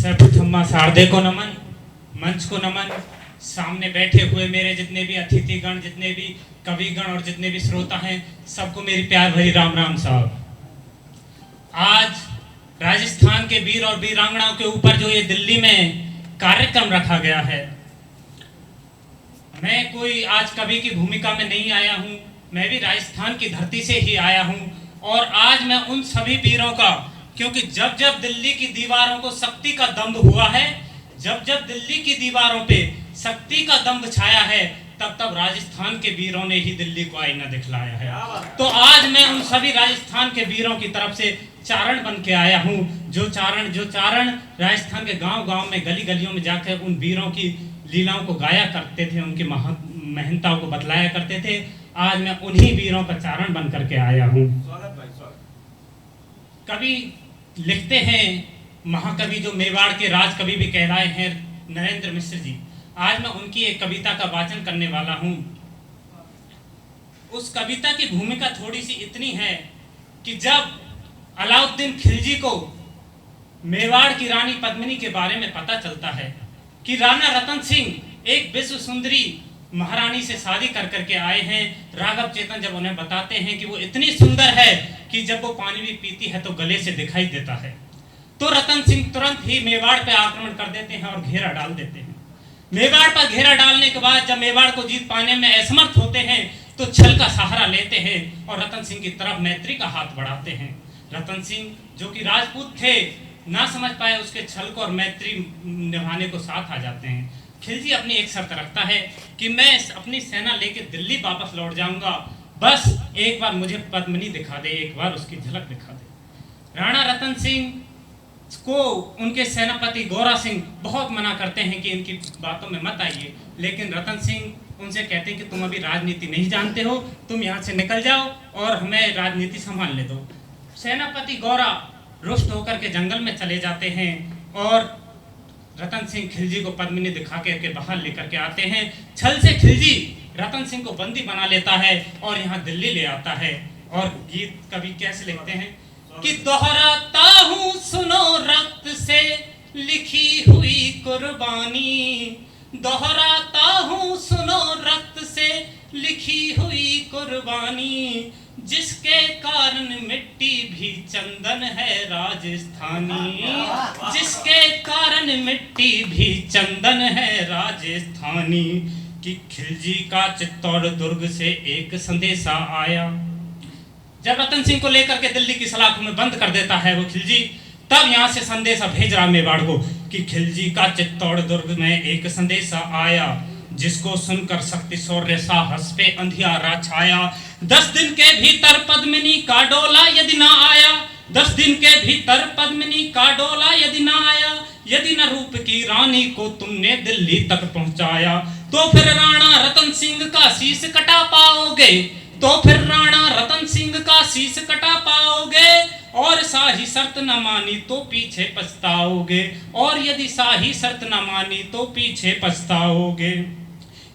सर्वप्रथम मां शारदे को नमन, मंच को नमन, सामने बैठे हुए मेरे जितने भी अतिथिगण, जितने भी कविगण और जितने भी श्रोता हैं, सबको मेरी प्यार भरी राम राम साहब। आज राजस्थान के वीर और वीरांगनाओं के ऊपर जो ये दिल्ली में कार्यक्रम रखा गया है, मैं कोई आज कवि की भूमिका में नहीं आया हूँ, मैं भी राजस्थान की धरती से ही आया हूँ। और आज मैं उन सभी वीरों का, क्योंकि जब जब दिल्ली की दीवारों को शक्ति का दंभ हुआ है, जब जब दिल्ली की दीवारों पे शक्ति का दंभ छाया है, तब तब राजस्थान के वीरों ने ही दिल्ली को आईना दिखलाया है। तो आज मैं उन सभी राजस्थान के वीरों की तरफ से चारण बन के आया हूँ, जो चारण राजस्थान के गांव-गांव में, गली गलियों में जाकर उन वीरों की लीलाओं को गाया करते थे, उनकी महत्ताओं को बतलाया करते थे। आज मैं उन्हीं वीरों का चारण बन करके आया हूँ। कवि लिखते हैं, महाकवि जो मेवाड़ के राज कवि भी कहलाए हैं, नरेंद्र मिश्र जी। आज मैं उनकी एक कविता का वाचन करने वाला हूँ। उस कविता की भूमिका थोड़ी सी इतनी है कि जब अलाउद्दीन खिलजी को मेवाड़ की रानी पद्मिनी के बारे में पता चलता है कि राणा रतन सिंह एक विश्व सुंदरी महारानी से शादी कर करके आए हैं, राघव चेतन जब उन्हें बताते हैं कि वो इतनी सुंदर है कि जब वो पानी भी पीती है तो गले से दिखाई देता है, तो रतन सिंह तुरंत ही मेवाड़ पे आक्रमण कर देते हैं और घेरा डाल देते हैं। मेवाड़ पर घेरा डालने के बाद जब मेवाड़ को जीत पाने में असमर्थ होते हैं, तो छल का सहारा लेते हैं और रतन सिंह की तरफ मैत्री का हाथ बढ़ाते हैं। रतन सिंह जो कि राजपूत थे, ना समझ पाए उसके छल को और मैत्री निभाने को साथ आ जाते हैं। खिलजी अपनी एक शर्त रखता है कि मैं अपनी सेना लेके दिल्ली वापस लौट जाऊंगा, बस एक बार मुझे पद्मिनी दिखा दे, एक बार उसकी झलक दिखा दे। राणा रतन सिंह को उनके सेनापति गौरा सिंह बहुत मना करते हैं कि इनकी बातों में मत आइए, लेकिन रतन सिंह उनसे कहते हैं कि तुम अभी राजनीति नहीं जानते हो, तुम यहाँ से निकल जाओ और हमें राजनीति संभालने दो। सेनापति गौरा रुष्ट होकर के जंगल में चले जाते हैं और रतन सिंह खिलजी को पद्मिनी दिखा के बाहर लेकर के आते हैं। छल से खिलजी रतन सिंह को बंदी बना लेता है और यहाँ दिल्ली ले आता है। और गीत कवि कैसे लिखते हैं कि दोहराता हूँ सुनो रक्त से लिखी हुई कुर्बानी, दोहराता हूँ सुनो रक्त से लिखी हुई कुर्बानी, जिसके कारण मिट्टी भी चंदन है राजस्थानी, जिसके कारण मिट्टी भी चंदन है राजस्थानी। कि खिलजी का चित्तौड़ दुर्ग से एक संदेशा आया। जब रतन सिंह को लेकर के दिल्ली की सलाखों में बंद कर देता है वो खिलजी, तब यहाँ से संदेशा भेज रहा मेवाड़ को कि खिलजी का चित्तौड़ दुर्ग में एक संदेशा आया, जिसको सुनकर शक्ति शौर्य साहस पे अंधियारा छाया। 10 दिन के भीतर पद्मिनी का डोला यदि ना आया, 10 दिन के भीतर पद्मिनी का डोला यदि ना आया, यदि न रूप की रानी को तुमने दिल्ली तक पहुंचाया, तो फिर राणा रतन सिंह का शीश कटा पाओगे, तो फिर राणा रतन सिंह का शीश कटा पाओगे, और शाही शर्त न मानी तो पीछे पछताओगे, और यदि शाही शर्त न मानी तो पीछे पछताओगे।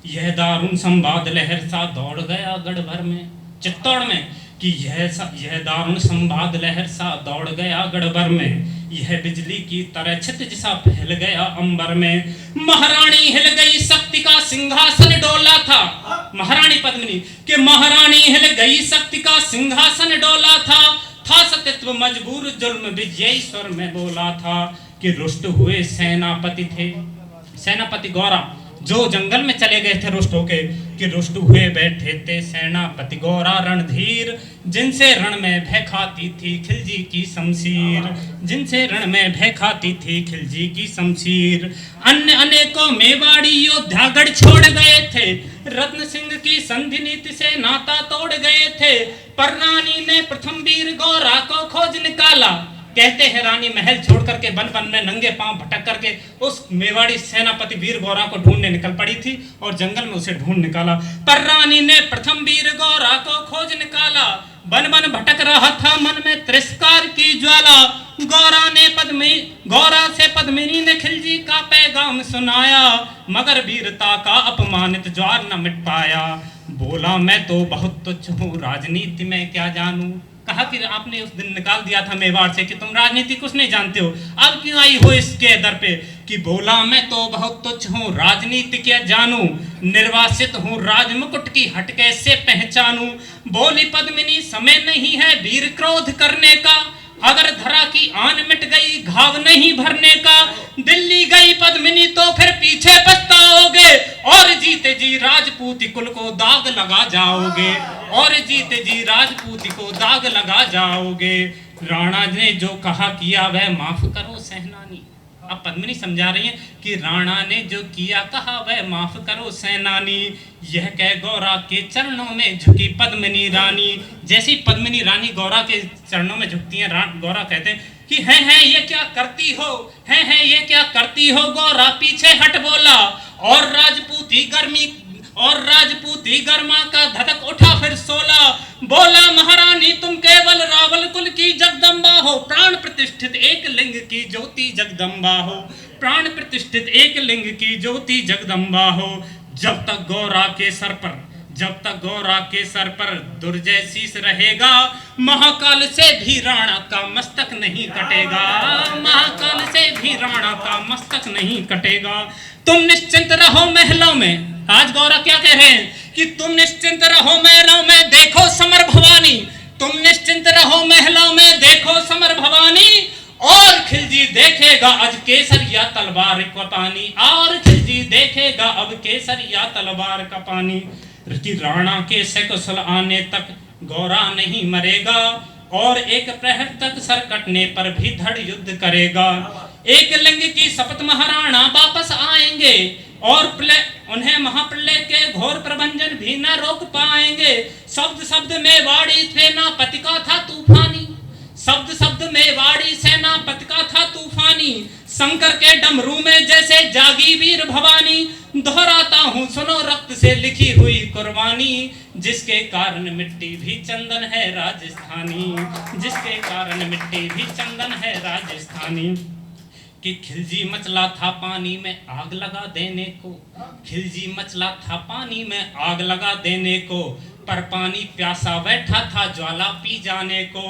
यह दारुण संवाद लहर सा दौड़ गया गढ़ भर में, चित्तौड़ में, कि यह दारुण संवाद लहर सा दौड़ गया गढ़ भर में, यह बिजली की तरह क्षितिज सा फैल गया अंबर में। महारानी हिल गई, शक्ति का सिंहासन डोला था, महारानी पद्मिनी के महारानी हिल गई, शक्ति का सिंहासन डोला था सत्यत्व मजबूर जुल्म विजयी स्वर में बोला था। कि रुष्ट हुए सेनापति थे, सेनापति गौरा जो जंगल में चले गए थे रुष्ट होके, कि रुष्ट हुए बैठे थे सेनापति गौरा रणधीर, जिनसे रण में भय खाती थी खिलजी की शमशीर, जिनसे रण में भय खाती थी खिलजी की शमशीर। अन्य अनेकों मेवाड़ी योद्धा गढ़ छोड़ गए थे, रत्न सिंह की संधि नीति से नाता तोड़ गए थे, पर रानी ने प्रथम वीर गौरा को खोज निकाला। कहते हैं रानी महल छोड़ करके वन वन में नंगे पांव भटक करके उस मेवाड़ी सेनापति वीर गौरा को ढूंढने निकल पड़ी थी और जंगल में उसे ढूंढ निकाला। पर रानी ने प्रथम वीर गौरा को खोज निकाला, वन वन भटक रहा था मन में तिरस्कार की ज्वाला। गौरा से पद्मिनी ने खिलजी का पैगाम सुनाया, मगर वीरता का अपमानित ज्वार न मिट पाया। बोला मैं तो बहुत तुच्छ हूँ, राजनीति में क्या जानूं, कहा कि आपने उस दिन निकाल दिया था मेवाड़ से कि तुम राजनीति कुछ नहीं जानते हो, अब क्यों आई हो इसके दर पे? कि बोला मैं तो बहुत तुच्छ हूँ, राजनीति क्या जानूं, निर्वासित हूँ राजमुकुट की हट कैसे पहचानूं। बोली पद्मिनी समय नहीं है वीर क्रोध करने का, अगर धरा की आन मिट गई घाव नहीं भरने का। दिल्ली गई पद्मिनी तो फिर पीछे पछताओगे, और जीते जी राजपूती कुल को दाग लगा जाओगे, और जीते जी राजपूती को दाग लगा जाओगे। राणा ने जो कहा किया वह माफ करो सेनानी। अब पद्मिनी समझा रही है कि राणा ने जो किया कहा वह माफ करो सेनानी। यह कह गौरा के चरणों में झुकी पद्मिनी रानी। जैसी पद्मिनी रानी गौरा के चरणों में झुकती हैं, गौरा कहते हैं कि हैं ये क्या करती हो, हैं ये क्या करती हो। गौरा पीछे हट बोला, और राजपूती गर्मा का धधक उठा फिर सोला। बोला महारानी तुम केवल रावल कुल की जगदम्बा हो, प्राण प्रतिष्ठित एक लिंग की ज्योति जगदम्बा हो, प्राण प्रतिष्ठित एक लिंग की ज्योति जगदम्बा हो। जब तक गौरा के सर पर दुर्जय शीस रहेगा, महाकाल से भी राणा का मस्तक नहीं कटेगा, महाकाल से भी राणा का मस्तक नहीं कटेगा। तुम निश्चिंत रहो महलों में, आज गौरा क्या कह रहे हैं कि तुम निश्चिंत रहो महलों में देखो समर भवानी, तुम निश्चिंत रहो महलों में देखो समर भवानी। और खिलजी देखेगा आज केसर या तलवार का पानी, और खिलजी देखेगा अब केसर या तलवार का पानी। कि राणा के सकुशल आने तक गौरा नहीं मरेगा, और एक प्रहर तक सर कटने पर भी धड़ युद्ध करेगा। एक लिंग की शपथ महाराणा वापस आएंगे, और उन्हें महाप्रलय के घोर प्रबंधन भी न रोक पाएंगे। शब्द में वाड़ी सेनापति का था तूफानी, शब्द में वाड़ी सेनापति का था तूफानी। शंकर के डमरू में जैसे जागी वीर भवानी, दोहराता हूँ सुनो रक्त से लिखी हुई कुर्बानी। जिसके कारण मिट्टी भी चंदन है राजस्थानी, जिसके कारण मिट्टी भी चंदन है राजस्थानी। कि खिलजी मचला था पानी में आग लगा देने को, खिलजी मचला था पानी में आग लगा देने को, पर पानी प्यासा बैठा था ज्वाला पी जाने को।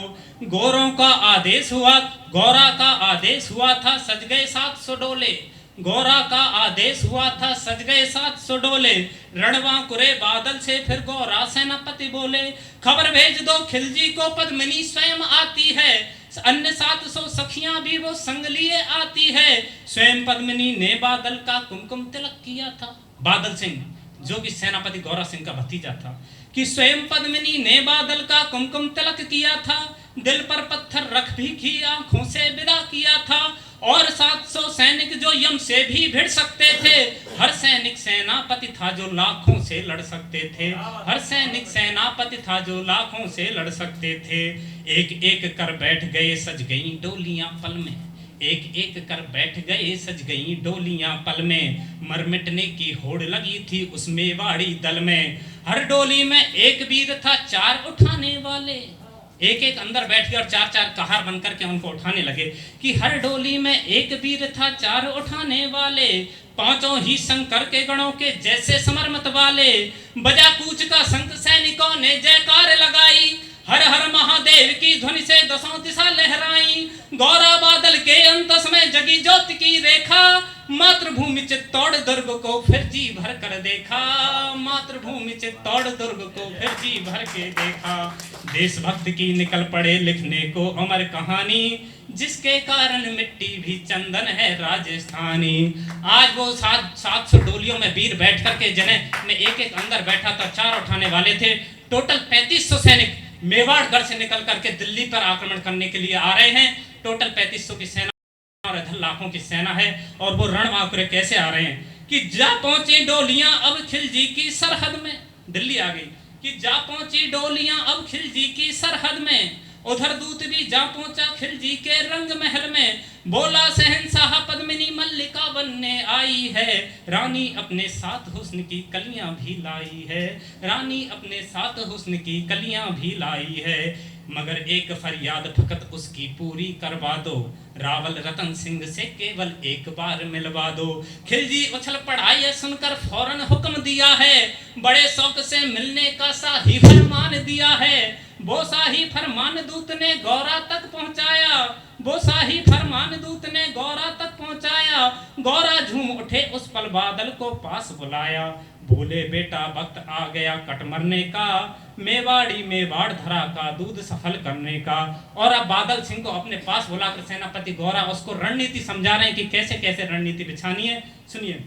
गोरों का आदेश हुआ, गौरा का आदेश हुआ था सज गए 700 डोले, गौरा का आदेश हुआ था सज गए 700 डोले। रणवांकुरे बादल से फिर गौरा सेनापति बोले, खबर भेज दो खिलजी को पद्मिनी स्वयं आती है, अन्य 700 सखियां भी वो संग लिए आती है। स्वयं पद्मिनी ने बादल का कुमकुम तिलक किया था। बादल सिंह जो कि सेनापति गौरा सिंह का भतीजा था, कि स्वयं पद्मिनी ने बादल का कुमकुम तिलक किया था। दिल पर पत्थर रख भी की आंखों से विदा किया था, और 700 सैनिक जो यम से भी भिड़ सकते थे। हर सैनिक सेनापति था जो लाखों से लड़ सकते थे, हर सैनिक सेनापति था जो लाखों से लड़ सकते थे। एक एक कर बैठ गए सज गई डोलियां पल में, एक एक कर बैठ गए सज गई डोलियां पल में। मर मिटने की होड़ लगी थी उस मेवाड़ी दल में, हर डोली में एक वीर था 4 उठाने वाले। एक एक अंदर बैठ गए और 4 कहार बनकर के उनको उठाने लगे। कि हर डोली में एक वीर था 4 उठाने वाले, 5 ही शंकर के गणों के जैसे समर मत वाले। बजा कूच का शंख सैनिकों ने जयकार लगाई, हर हर महादेव की ध्वनि से 10 दिशा लहराई। गौरा बादल के अंतस में जगी ज्योति की रेखा, मातृभूमि चित्तौड़ दुर्ग को फिर जी भर कर देखा, मातृभूमि चित्तौड़ दुर्ग को फिर जी भर के देखा। देशभक्त की निकल पड़े लिखने को अमर कहानी, जिसके कारण मिट्टी भी चंदन है राजस्थानी। आज वो 700 डोलियों में वीर बैठ करके जिन्हें में एक एक अंदर बैठा था 4 उठाने वाले थे। टोटल 3500 सैनिक मेवाड़गढ़ से निकल करके दिल्ली पर आक्रमण करने के लिए आ रहे हैं। टोटल 3500 की सेना और इधर लाखों की सेना है। और वो रणवांकुरे कैसे आ रहे हैं कि जा पहुंची डोलियां अब खिलजी की सरहद में, दिल्ली आ गई। कि जा पहुंची डोलियां अब खिलजी की सरहद में, उधर दूत भी जा पहुंचा खिलजी के रंग महल में। बोला शहंशाह पद्मिनी मल्लिका बनने आई है, रानी अपने साथ हुस्न की कलियां भी लाई है, रानी अपने साथ हुस्न की कलियां भी लाई है। मगर एक फरियाद फकत उसकी पूरी करवा दो, रावल रतन सिंह से केवल एक बार मिलवा दो। खिलजी उछल पड़ा ये सुनकर फौरन हुक्म दिया है, बड़े शौक से मिलने का शाही फरमान दिया है। वो शाही फरमान दूत ने गौरा तक पहुंचाया, वो शाही फरमान दूत ने गौरा तक पहुंचाया। गौरा झूम उठे उस पल बादल को पास बुलाया, बोले बेटा वक्त आ गया कट मरने का, मेवाड़ी मेवाड़ धरा का दूध सफल करने का। और अब बादल सिंह को अपने पास बुलाकर सेनापति गौरा उसको रणनीति समझा रहे हैं कि कैसे कैसे रणनीति बिछानी है। सुनिए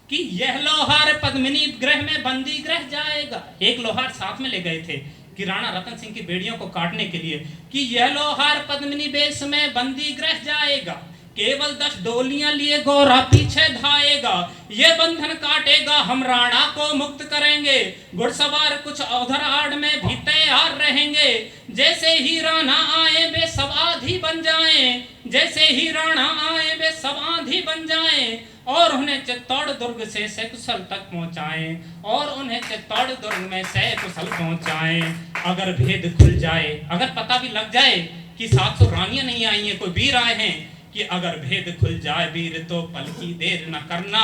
कि यह लोहार पद्मिनी ग्रह में बंदी ग्रह जाएगा। एक लोहार साथ में ले गए थे कि राणा रतन सिंह की बेड़ियों को काटने के लिए, कि यह लोहार पद्मिनी बेस में बंदी ग्रह जाएगा, केवल 10 डोलियां लिए गौरा पीछे धाएगा, ये बंधन काटेगा हम राणा को मुक्त करेंगे, घुड़सवार कुछ उधर आड़ में भी तैयार रहेंगे, जैसे ही राणा आए वे सब आंधी बन जाएं, जैसे ही राणा आए वे सब आंधी बन जाएं, और उन्हें चित्तौड़ दुर्ग से सकुशल तक पहुंचाएं, और उन्हें चित्तौड़ दुर्ग में सकुशल पहुंचाएं। अगर भेद खुल जाए, अगर पता भी लग जाए कि 700 रानियां नहीं आई हैं, कोई वीर आए हैं, कि अगर भेद खुल जाए वीर तो पल की देर न करना,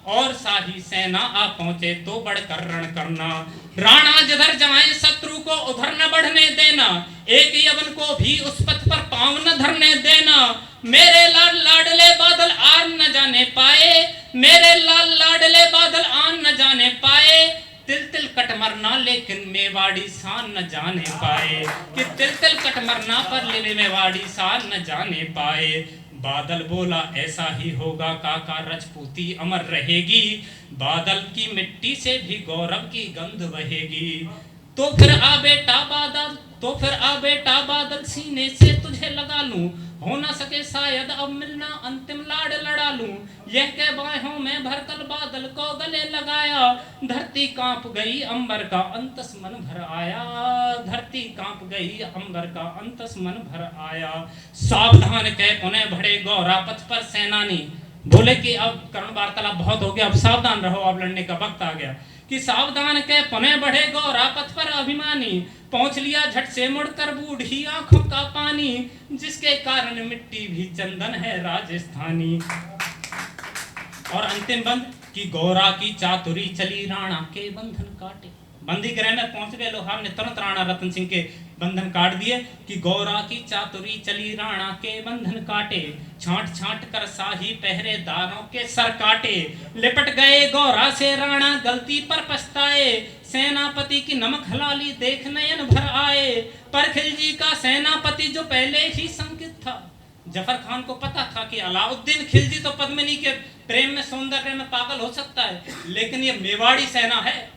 और शाही सेना आ पहुंचे तो बढ़कर रण करना। राणा जिधर जाए शत्रु को उधर न बढ़ने देना, एक यवन को भी उस पथ पर पांव न धरने देना। मेरे लाल लाडले बादल आन न जाने पाए, मेरे लाल लाडले बादल आन न जाने पाए, तिल तिल कट मरना लेकिन मेवाड़ी शान न जाने पाए, कि तिल तिल कट मरना पर ले मेवाड़ी शान न जाने पाए। बादल बोला ऐसा ही होगा काका, रजपूती अमर रहेगी, बादल की मिट्टी से भी गौरव की गंध बहेगी। तो फिर आ बेटा बादल, तो फिर आ बेटा बादल, सीने से तुझे लगा लूं, हो न सके शायद अब मिलना अंतिम लाड़ लड़ा लूं। यह के बाहों में भरकर बादल को गले लगाया, धरती कांप गई अंबर का अंतस मन भर आया, धरती कांप गई अंबर का अंतस मन भर आया। सावधान कह पुनः बढ़े गौरा पथ पर सेनानी, बोले कि अब कर्ण वार्तालाप बहुत हो गया, अब सावधान रहो, अब लड़ने का वक्त आ गया। कि सावधान कह पुनः बढ़े गौरा पथ पर अभिमानी, पहुंच लिया झट से मुड़कर बूढ़ी आंखों का पानी, जिसके कारण मिट्टी भी चंदन है राजस्थानी। और अंतिम बंद कि गौरा की चातुरी चली राणा के बंधन काटे। बंदी गृह में पहुंच गए लोहार ने तुरंत राणा रतन सिंह के बंधन काट दिए, कि गौरा की चातुरी चली राणा के बंधन काटे, छांट छांट कर शाही पहरेदारों के सर काटे, लिपट गए गौरा से राणा गलती पर पछताए, सेनापति की नमक हलाली देख नयन भर आए। पर खिलजी का सेनापति जो पहले ही संकित था, जफर खान को पता था कि अलाउद्दीन खिलजी तो पद्मिनी के प्रेम में सौंदर्य में पागल हो सकता है, लेकिन ये मेवाड़ी सेना है,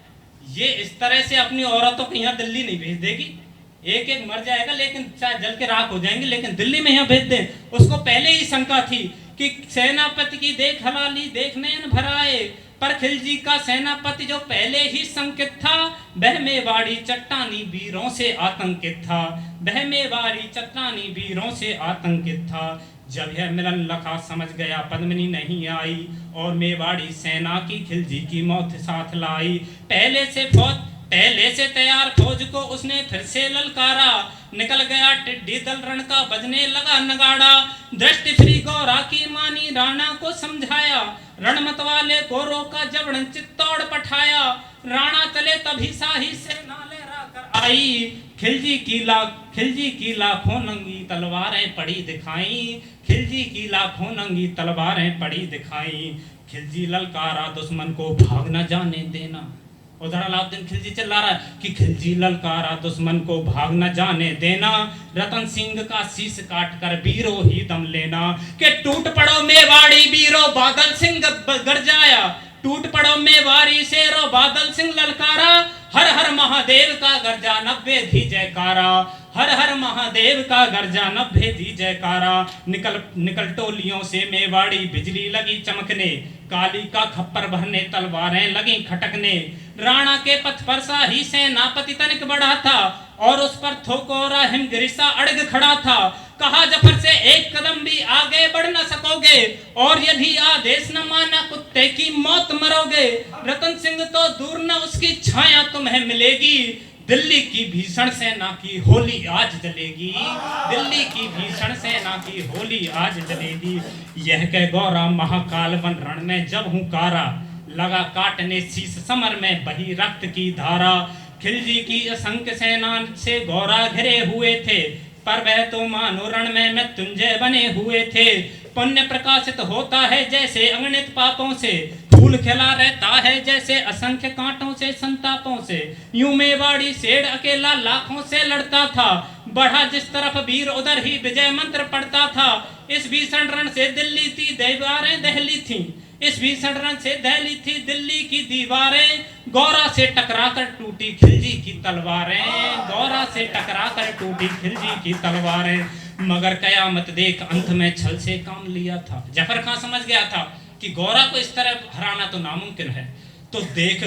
ये इस तरह से अपनी औरतों को यहाँ दिल्ली नहीं भेज देगी। एक एक मर जाएगा लेकिन चाहे जल के राख हो जाएंगे, लेकिन दिल्ली में यहाँ भेज दें। उसको पहले ही शंका थी कि सेनापति की देख हलाली देख नयन भर आए। पर खिलजी का सेनापति जो पहले ही संकित था, वह मेवाड़ी चट्टानी वीरों से आतंकित था, वह मेवाड़ी चट्टानी वीरों से आतंकित था। जब यह मिलन लखा समझ गया पद्मिनी नहीं आई, और मेवाड़ी सेना की खिलजी की मौत साथ लाई। पहले से तैयार फौज को उसने फिर से ललकारा, निकल गया टिड्डी दल रण का बजने लगा नगाड़ा। दृष्टि फिरी गौरा की मानी राणा को समझाया, रण मत वाले को रोका जबरन चित्तौड़ पठाया। राणा चले तभी शाही सेना लहरा कर आई, खिलजी की लाखों नंगी तलवारें पड़ी दिखाई, खिलजी की लाखों नंगी तलवारें पड़ी दिखाई। खिलजी ललकारा दुश्मन को भाग न जाने देना। उधर अलाउद्दीन खिलजी चिल्ला रहा है कि खिलजी ललकारा दुश्मन को भाग न जाने देना, रतन सिंह का शीश काट कर वीरो ही दम लेना। के टूट पड़ो मेवाड़ी वीरो बादल सिंह गरजाया, टूट पड़ो मेवाड़ी शेरो बादल सिंह ललकारा। हर हर महादेव का गर्जा नब्बे धी जयकारा, हर हर महादेव का गर्जा नब्बे धी जयकारा। निकल टोलियों से मेवाड़ी बिजली लगी चमकने, काली का खप्पर भरने तलवारें लगी खटकने। राणा के पथ पर शाही सेनापति तनिक बढ़ा था, और उस पर थोकोरा हिमगिरिसा अड़ग खड़ा था। कहा जफर से एक कदम भी आगे बढ़ न सकोगे, और यदि आदेश न माना कुत्ते की मौत मरोगे। रतन सिंह तो दूर न उसकी छाया तुम्हें मिलेगी, दिल्ली की भीषण सेना की होली आज जलेगी, दिल्ली की भीषण सेना की होली आज जलेगी। यह कह गौरा महाकाल वन रण में जब हुंकारा, लगा काटने शीश समर में बही रक्त की धारा। खिलजी की असंख्य सेना से गौरा घिरे हुए थे, पर वह तो मानो रण में मृत्युंजय बने हुए थे। पुण्य प्रकाशित होता है जैसे अगणित पापों से, फूल खिला रहता है जैसे असंख्य कांटों से संतापों से। यूं मेवाड़ी शेर अकेला लाखों से लड़ता था, बढ़ा जिस तरफ वीर उधर ही विजय मंत्र पढ़ता था। इस भीषण रण से दिल्ली थी दीवारें दहली थी, इस भीषण रण से दहली थी दिल्ली की दीवारें। गौरा से टकराकर टूटी खिलजी की तलवारें, गौरा से टकराकर टूटी खिलजी की तलवारें। मगर कयामत देख अंत में छल से काम लिया था। जफर खान समझ गया था कि गौरा को इस तरह हराना तो नामुमकिन है। तो देख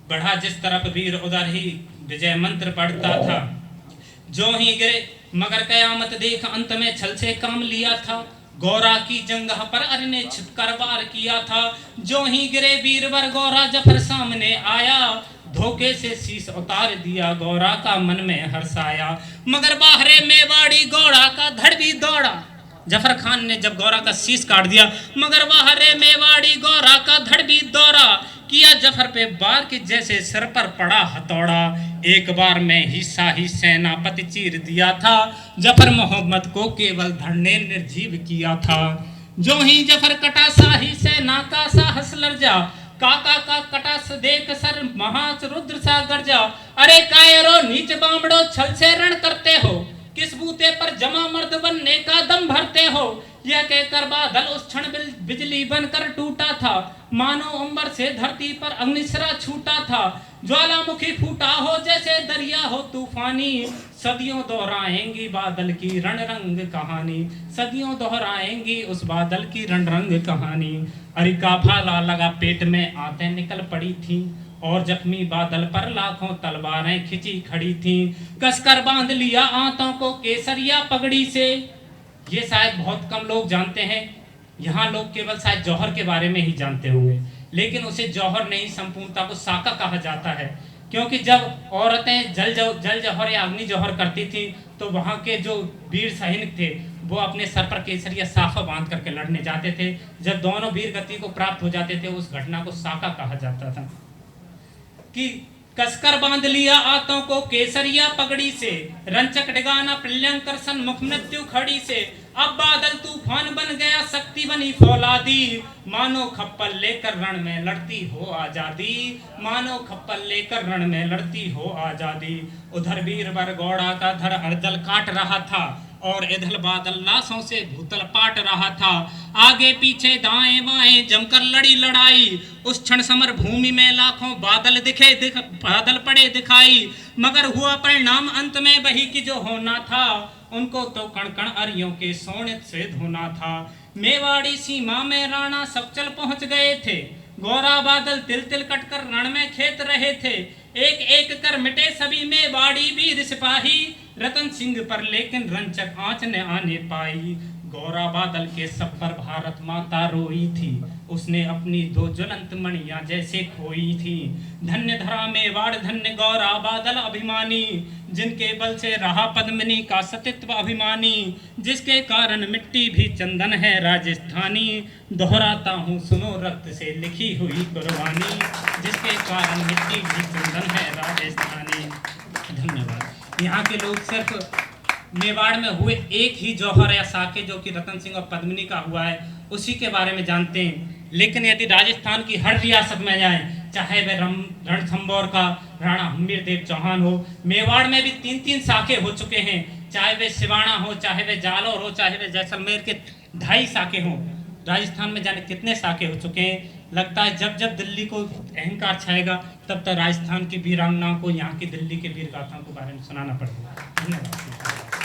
बढ़ा जिस तरफ वीर उधर ही विजय मंत्र पढ़ता था। जो ही गिरे मगर कयामत देख अंत में छल से काम लिया था। गौरा की जंगह पर अर ने छिपकर वार किया था। जो ही गिरे वीरवर गौरा जफर सामने आया, धोखे से शीश उतार दिया गौरा का मन में हर्षाया। मगर बाहरे मेवाड़ी गौरा का धड़ भी दौड़ा। जफर खान ने जब गौरा का शीश काट दिया, मगर बाहरे मेवाड़ी गौरा का धड़ भी दौड़ा। किया जफर पे बार के जैसे सिर पर पड़ा हथौड़ा। एक बार में ही शाही सेनापति चीर दिया था, जफर मोहम्मद को केवल धड़ ने निर्जीव किया था। जो ही जफर कटा शाही सेना का साहस लर्जा, काका का कटा देख सर महारुद्र सा गर्जा। अरे कायरो नीच बामड़ो छल से रण करते हो, किस बूते पर जमा मर्द बनने का दम भरते हो। यह कहकर बादल उस क्षण बिजली बनकर टूटा था, मानो अंबर से धरती पर अग्निसरा छूटा था। ज्वालामुखी फूटा हो जैसे दरिया हो तूफानी, सदियों दोहराएंगी बादल की रणरंग कहानी, सदियों दोहराएंगी उस बादल की रणरंग कहानी। अरे का भाला लगा पेट में आते निकल पड़ी थी, और जख्मी बादल पर लाखों तलवारें खिंची खड़ी थीं। कसकर बांध लिया आंतों को केसरिया पगड़ी से। ये शायद बहुत कम लोग जानते हैं, यहाँ लोग केवल शायद जौहर के बारे में ही जानते होंगे, लेकिन उसे जौहर नहीं संपूर्णता को साका कहा जाता है। क्योंकि जब औरतें जल जौहर या अग्नि जौहर करती थी, तो वहाँ के जो वीर सैनिक थे वो अपने सर पर केसरिया साफा बांध करके लड़ने जाते थे। जब दोनों वीर गति को प्राप्त हो जाते थे, उस घटना को साका कहा जाता था। कि कसकर बांध लिया आंतों को केसरिया पगड़ी से, रंचक डिगाना प्रियंकर सन्मुख मृत्यु खड़ी से। अब बादल तूफान बन गया शक्ति बनी फौलादी, मानो खप्पल लेकर रण में लड़ती हो आजादी, मानो खप्पल लेकर रण में लड़ती हो आजादी। उधर वीरवर गौड़ा का धड़ अर्जल काट रहा था, और इधर बादल लाशों से भूतल पाट रहा था। आगे पीछे दाएं बाएं जमकर लड़ी लड़ाई, उस क्षण समर भूमि में लाखों बादल बादल पड़े दिखाई। मगर हुआ परिणाम अंत में वही कि जो होना था, उनको तो कण कण अरियों के सोने से धोना था। मेवाड़ी सीमा में राणा सब चल पहुंच गए थे, गौरा बादल तिल तिल कटकर रण में खेत रहे थे। एक एक कर मिटे सभी मेवाड़ी वीर सिपाही, रतन सिंह पर लेकिन रंचक आंच न आने पाई। गौरा बादल के सब पर भारत माता रोई थी, उसने अपनी दो ज्वलंत मणियां जैसे खोई थी। धन्य धरा मेवाड़ धन्य गौरा बादल अभिमानी, जिनके बल से रहा पद्मिनी का सतित्व अभिमानी। जिसके कारण मिट्टी भी चंदन है राजस्थानी, दोहराता हूँ सुनो रक्त से लिखी हुई कुर्बानी। जिसके कारण मिट्टी भी चंदन है राजस्थानी। धन्यवाद। यहाँ के लोग सिर्फ मेवाड़ में हुए एक ही जौहर या साके जो कि रतन सिंह और पद्मिनी का हुआ है, उसी के बारे में जानते हैं। लेकिन यदि राजस्थान की हर रियासत में जाएं, चाहे वह रणथंभौर का राणा हम्मीर देव चौहान हो, मेवाड़ में भी 3-3 साके हो चुके हैं। चाहे वे सिवाना हो, चाहे वे जालौर हो, चाहे वे जैसलमेर के 2.5 साके हों। राजस्थान में जाने कितने साके हो चुके हैं। लगता है जब जब दिल्ली को अहंकार छाएगा, तब तक राजस्थान की वीरांगनाओं को, यहाँ की दिल्ली के वीर गाथाओं के बारे में सुनाना पड़ेगा। धन्यवाद।